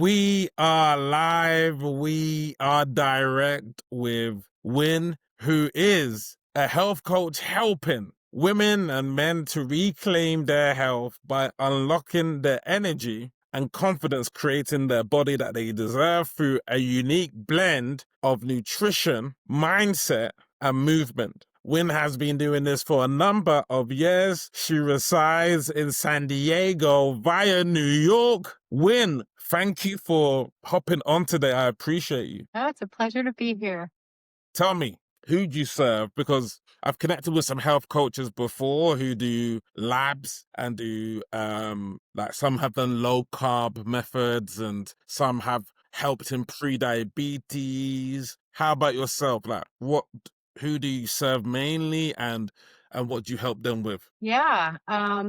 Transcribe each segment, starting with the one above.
We are live. We are direct with Wynne, who is a health coach helping women and men to reclaim their health by unlocking the energy and confidence, creating their body that they deserve through a unique blend of nutrition, mindset, and movement. Wynne has been doing this for a number of years. She resides in San Diego via New York. Wynne, thank you for hopping on today. I appreciate you. Oh, it's a pleasure to be here. Tell me, who do you serve? Because I've connected with some health coaches before who do labs and do like some have done low carb methods and some have helped in pre-diabetes. How about yourself? Like who do you serve mainly and what do you help them with? Yeah.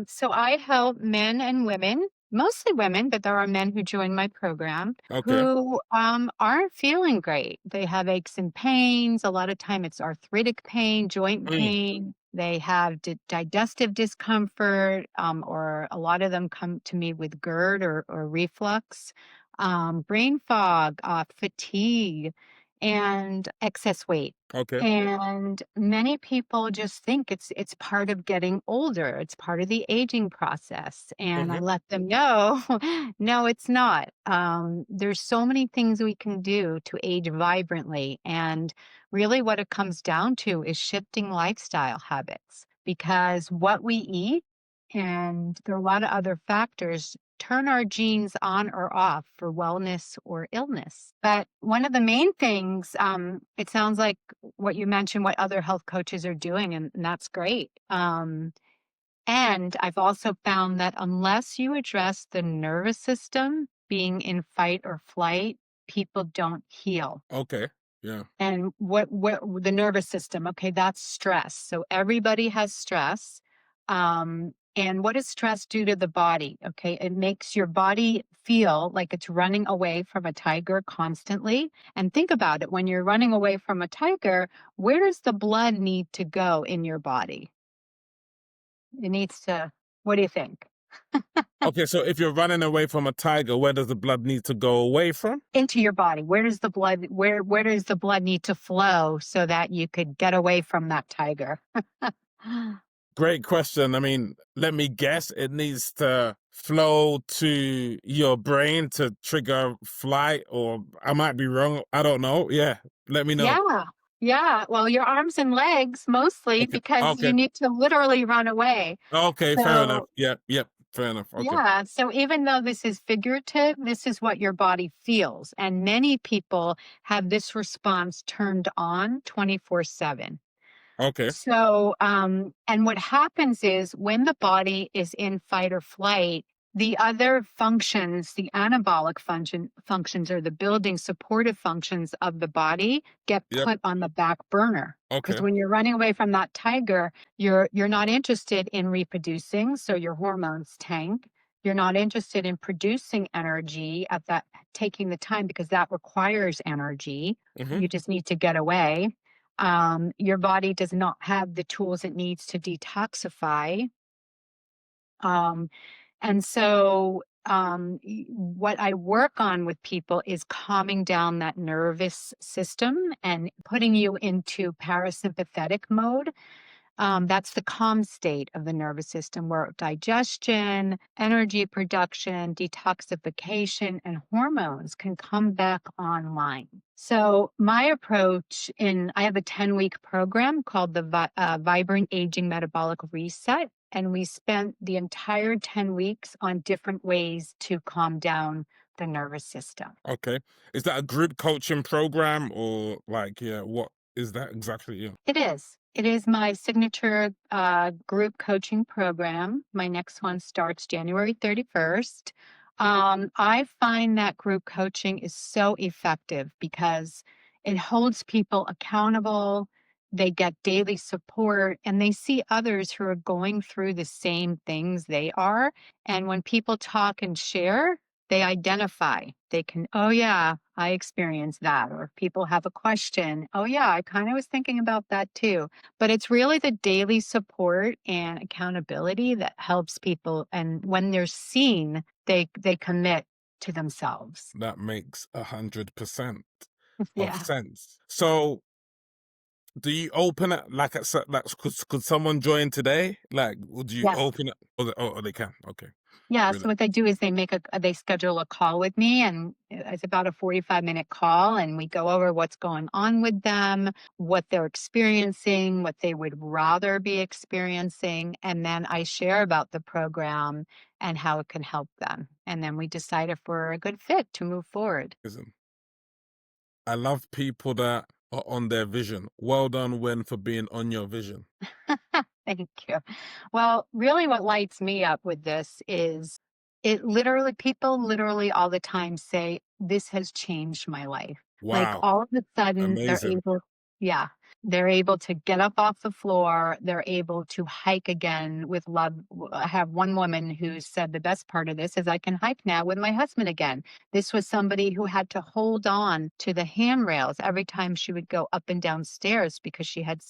So I help men and women, mostly women, but there are men who join my program Okay. who aren't feeling great. They have aches and pains. A lot of time it's arthritic pain, joint Mm, pain. They have digestive discomfort, or a lot of them come to me with GERD or reflux, brain fog, fatigue, and excess weight. okay. And many people just think it's part of getting older. It's part of the aging process. And I Mm-hmm. let them know, no, it's not. There's so many things we can do to age vibrantly. And really what it comes down to is shifting lifestyle habits because what we eat, and there are a lot of other factors, turn our genes on or off for wellness or illness. But one of the main things, it sounds like what you mentioned, what other health coaches are doing, and that's great. And I've also found that unless you address the nervous system being in fight or flight, people don't heal. Okay. Yeah. And what the nervous system, okay, that's stress. So everybody has stress. And what does stress do to the body? Okay, it makes your body feel like it's running away from a tiger constantly. And think about it, when you're running away from a tiger, where does the blood need to go in your body? It needs to, what do you think? Okay, so if you're running away from a tiger, where does the blood need to go away from? Into your body. Where does the blood, where does the blood need to flow so that you could get away from that tiger? Great question. I mean, let me guess. It needs to flow to your brain to trigger flight, or I might be wrong. I don't know. Yeah, let me know. Yeah. Yeah. Well, your arms and legs mostly Okay. because you Okay. need to literally run away. Okay. Fair enough. So, Yep. Yep. Fair enough. Okay. yeah. So, even though this is figurative, this is what your body feels. And many people have this response turned on 24/7. Okay. So, and what happens is when the body is in fight or flight, the other functions, the anabolic functions or the building supportive functions of the body get Yep. put on the back burner. Because Okay. when you're running away from that tiger, you're not interested in reproducing, so your hormones tank. You're not interested in producing energy at that, taking the time because that requires energy. Mm-hmm. You just need to get away. Your body does not have the tools it needs to detoxify. Um, and so, what I work on with people is calming down that nervous system and putting you into parasympathetic mode. That's the calm state of the nervous system where digestion, energy production, detoxification, and hormones can come back online. So my approach I have a 10-week program called the Vibrant Aging Metabolic Reset. And we spent the entire 10 weeks on different ways to calm down the nervous system. Okay. Is that a group coaching program or like, yeah, what is that exactly? Yeah. It is. It is my signature group coaching program. My next one starts January 31st. I find that group coaching is so effective because it holds people accountable. They get daily support and they see others who are going through the same things they are. And when people talk and share, they identify. They can, oh, yeah, I experienced that. Or if people have a question, oh, yeah, I kind of was thinking about that too. But it's really the daily support and accountability that helps people. And when they're seen, they commit That to themselves. makes 100% of Yeah. sense. So, do you open it like like could someone join today? Like, would you Yes. open it? Oh, they can. Okay, Yeah, so brilliant. what they do is they schedule a call with me, and it's about a 45-minute call, and we go over what's going on with them, what they're experiencing, what they would rather be experiencing, and then I share about the program and how it can help them. And then we decide if we're a good fit to move forward. Listen, I love people that are on their vision. Well done, Win, for being on your vision. Thank you. Well, really, what lights me up with this is people literally all the time say, "This has changed my life." Like Wow, all of a sudden, amazing. yeah, they're able to get up off the floor. They're able to hike again with love. I have one woman who said the best part of this is I can hike now with my husband again. This was somebody who had to hold on to the handrails every time she would go up and down stairs because she had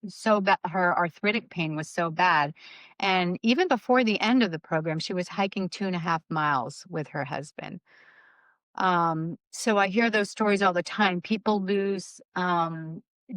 so bad, her arthritic pain was so bad. And even before the end of the program, she was hiking 2.5 miles with her husband. So I hear those stories all the time. People lose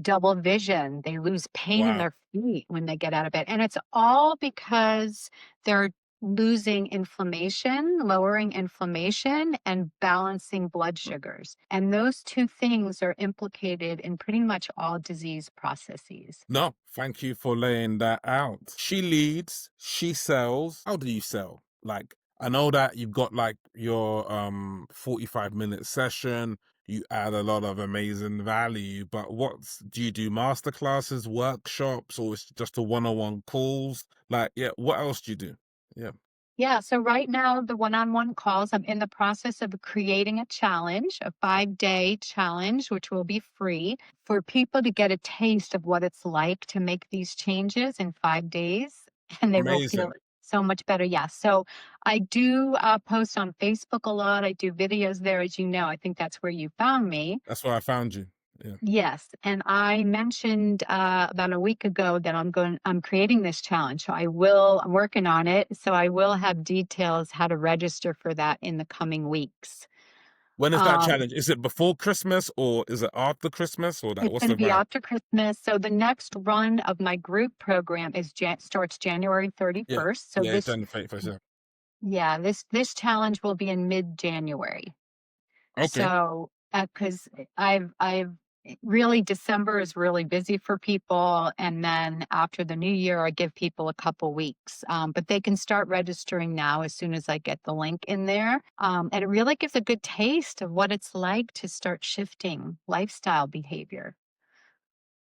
double vision, they lose pain in Wow. their feet when they get out of bed. And it's all because they're losing inflammation, lowering inflammation, and balancing blood sugars. And those two things are implicated in pretty much all disease processes. No, thank you for laying that out. She leads, she sells. How do you sell? Like, I know that you've got like your 45-minute session, you add a lot of amazing value, but do you do masterclasses, workshops, or it's just a one-on-one calls? Like, yeah, what else do you do? Yeah. Yeah, so right now, the one-on-one calls, I'm in the process of creating a challenge, a 5-day challenge, which will be free for people to get a taste of what it's like to make these changes in 5 days, and they will feel Amazing. so much better. Yeah, so I do post on Facebook a lot. I do videos there, as you know. I think that's where you found me. That's where I found you. Yeah. Yes, and I mentioned about a week ago that I'm creating this challenge. So I'm working on it. So I will have details how to register for that in the coming weeks. When is that Um, challenge? Is it before Christmas or is it after Christmas or that? it's What's going to the be vibe? after Christmas. So the next run of my group program starts January Yeah. 31st. So Yeah, January 31st, yeah. yeah, this challenge will be in mid-January. Okay. So, because I've really December is really busy for people, and then after the new year, I give people a couple weeks. But they can start registering now as soon as I get the link in there. And it really gives a good taste of what it's like to start shifting lifestyle behavior.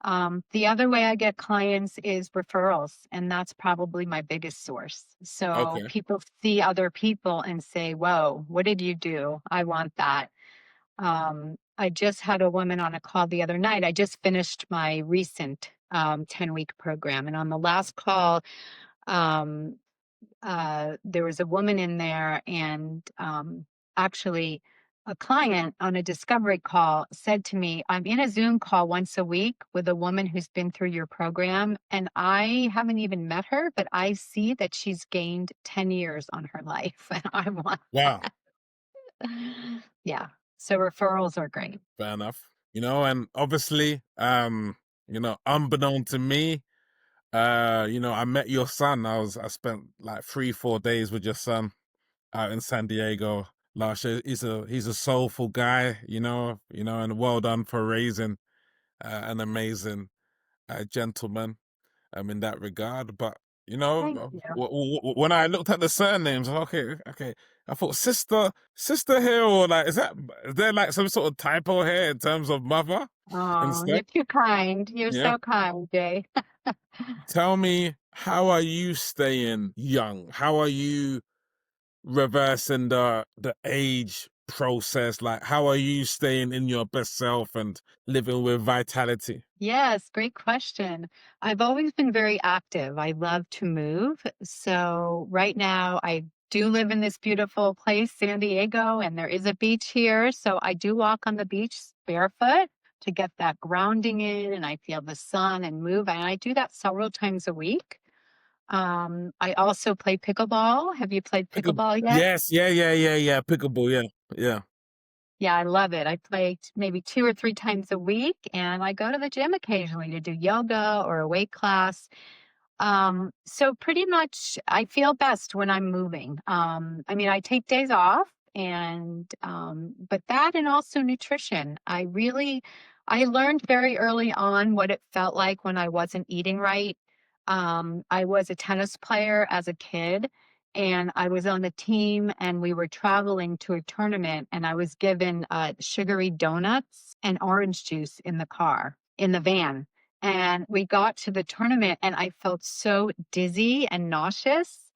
The other way I get clients is referrals, and that's probably my biggest source. So Okay. people see other people and say, "Whoa, what did you do? I want that." I just had a woman on a call the other night. I just finished my recent 10-week program. And on the last call, um, there was a woman in there, and actually, a client on a discovery call said to me, "I'm in a Zoom call once a week with a woman who's been through your program, and I haven't even met her, but I see that she's gained 10 years on her life." And I want Wow. that. Yeah. So referrals are great. Fair enough. And obviously, unbeknown to me, I met your son. I spent like 3-4 days with your son out in San Diego last year. He's a soulful guy, and well done for raising an amazing gentleman in that regard. But Thank you. when I looked at the surnames, okay, I thought sister here, or like is there like some sort of typo here in terms of mother and Oh, stuff? you're too kind. You're Yeah. so kind, Jay. Tell me, how are you staying young? How are you reversing the age process? Like, how are you staying in your best self and living with vitality? Yes, great question. I've always been very active. I love to move. So right now I do live in this beautiful place, San Diego, and there is a beach here. So I do walk on the beach barefoot to get that grounding in, and I feel the sun and move. And I do that several times a week. I also play pickleball. Have you played Pickle pickleball yet? Yes, yeah, yeah, yeah, yeah, pickleball, yeah, yeah. Yeah, I love it. I play maybe 2 or 3 times a week, and I go to the gym occasionally to do yoga or a weight class. So pretty much I feel best when I'm moving. I mean, I take days off but that and also nutrition. I learned very early on what it felt like when I wasn't eating right. I was a tennis player as a kid, and I was on the team, and we were traveling to a tournament, and I was given sugary donuts and orange juice in the car, in the van. And we got to the tournament, and I felt so dizzy and nauseous.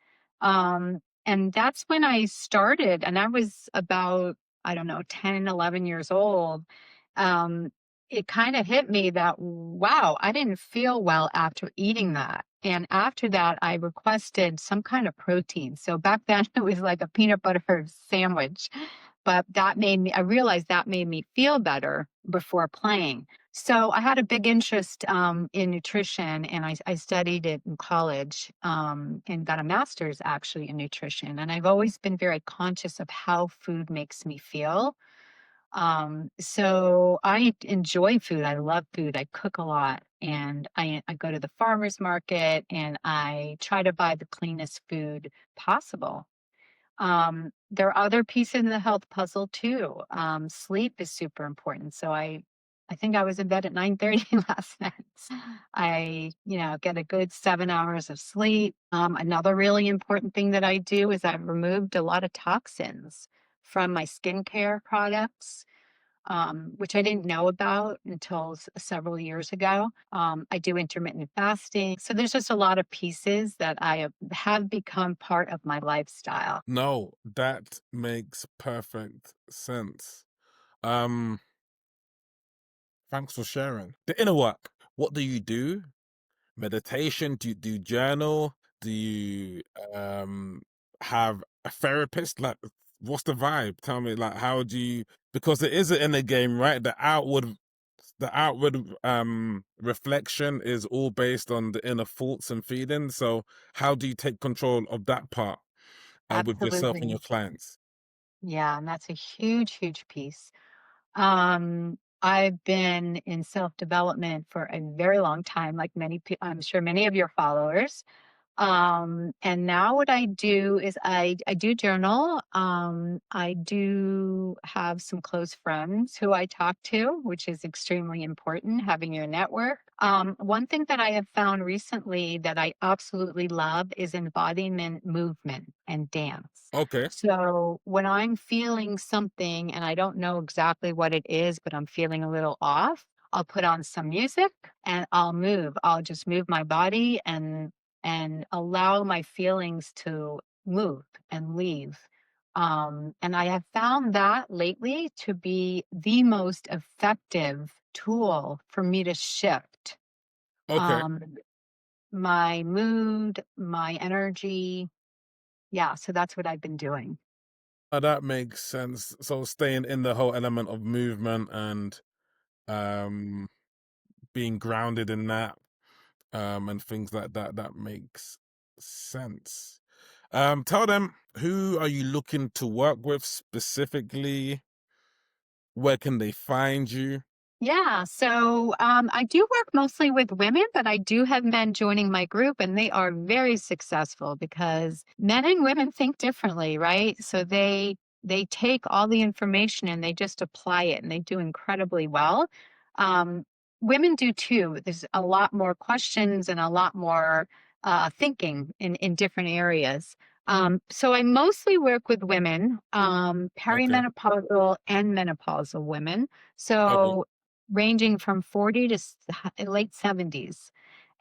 And that's when I started, and I was about, I don't know, 10, 11 years old. Um, it kind of hit me that, wow, I didn't feel well after eating that. And after that, I requested some kind of protein. So back then, it was like a peanut butter sandwich. But I realized that made me feel better before playing. So I had a big interest in nutrition, and I studied it in college and got a master's actually in nutrition. And I've always been very conscious of how food makes me feel. So I enjoy food. I love food. I cook a lot, and I go to the farmer's market, and I try to buy the cleanest food possible. There are other pieces in the health puzzle too. Sleep is super important. I think I was in bed at 9:30 last night. Get a good 7 hours of sleep. Another really important thing that I do is I've removed a lot of toxins from my skincare products, which I didn't know about until several years ago. I do intermittent fasting. So there's just a lot of pieces that have become part of my lifestyle. No, that makes perfect sense. Um, Thanks for sharing. The inner work, what do you do? Meditation? Do you do journal? Do you have a therapist? Like, what's the vibe? Tell me, like, how do you, because it is an inner game, right? The outward reflection is all based on the inner thoughts and feelings. So how do you take control of that part with yourself and your Absolutely. clients? Yeah, and that's a huge, huge piece. I've been in self-development for a very long time, like many people, I'm sure many of your followers. And now what I do is I do journal. I do have some close friends who I talk to, which is extremely important, having your network. One thing that I have found recently that I absolutely love is embodiment movement and dance. Okay, So when I'm feeling something and I don't know exactly what it is, but I'm feeling a little off, I'll put on some music and I'll move. I'll just move my body and allow my feelings to move and leave. And I have found that lately to be the most effective tool for me to shift okay. um, my mood, my energy. Yeah, so that's what I've been doing. That makes sense. So staying in the whole element of movement and um being grounded in that and things like that, that makes sense. Tell them, who are you looking to work with specifically? Where can they find you? Yeah, so I do work mostly with women, but I do have men joining my group, and they are very successful because men and women think differently, right? So they take all the information and they just apply it, and they do incredibly well. Um, Women do too. There's a lot more questions and a lot more thinking in different areas. So I mostly work with women, Okay, perimenopausal and menopausal women. okay. So ranging from 40 to late 70s.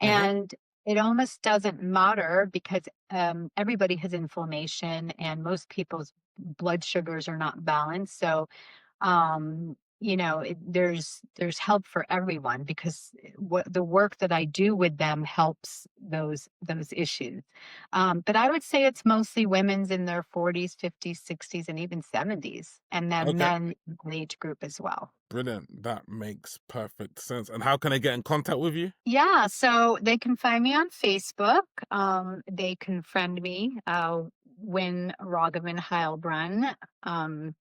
Mm-hmm. And it almost doesn't matter because everybody has inflammation and most people's blood sugars are not balanced. So there's help for everyone because what the work that I do with them helps those issues. But I would say it's mostly women's in their 40s, 50s, 60s, and even 70s, and then Okay. men in the age group as well. Brilliant. That makes perfect sense. And how can I get in contact with you? Yeah, so they can find me on Facebook. They can friend me, Wynne Heilbrunn.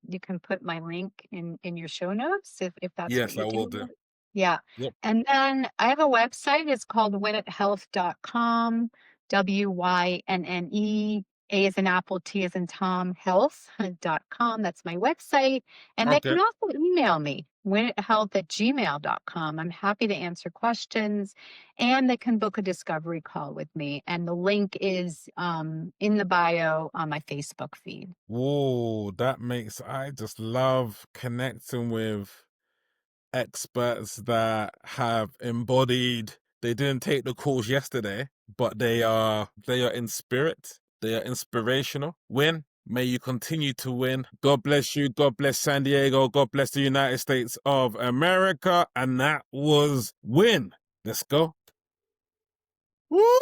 You can put my link in your show notes if that's what Yes, I you're will doing. do. Yeah. Yep. And then I have a website. It's called winnethealth.com, WYNNE. A as in Apple, T as in Tom, health.com. That's my website. And they Okay. can also email me, winnethealth@gmail.com. I'm happy to answer questions, and they can book a discovery call with me. And the link is in the bio on my Facebook feed. Whoa, I just love connecting with experts that have embodied, they didn't take the course yesterday, but they are in spirit, they are inspirational. Win, may you continue to win. God bless you, God bless San Diego, God bless the United States of America. And that was Win. Let's go. Woo!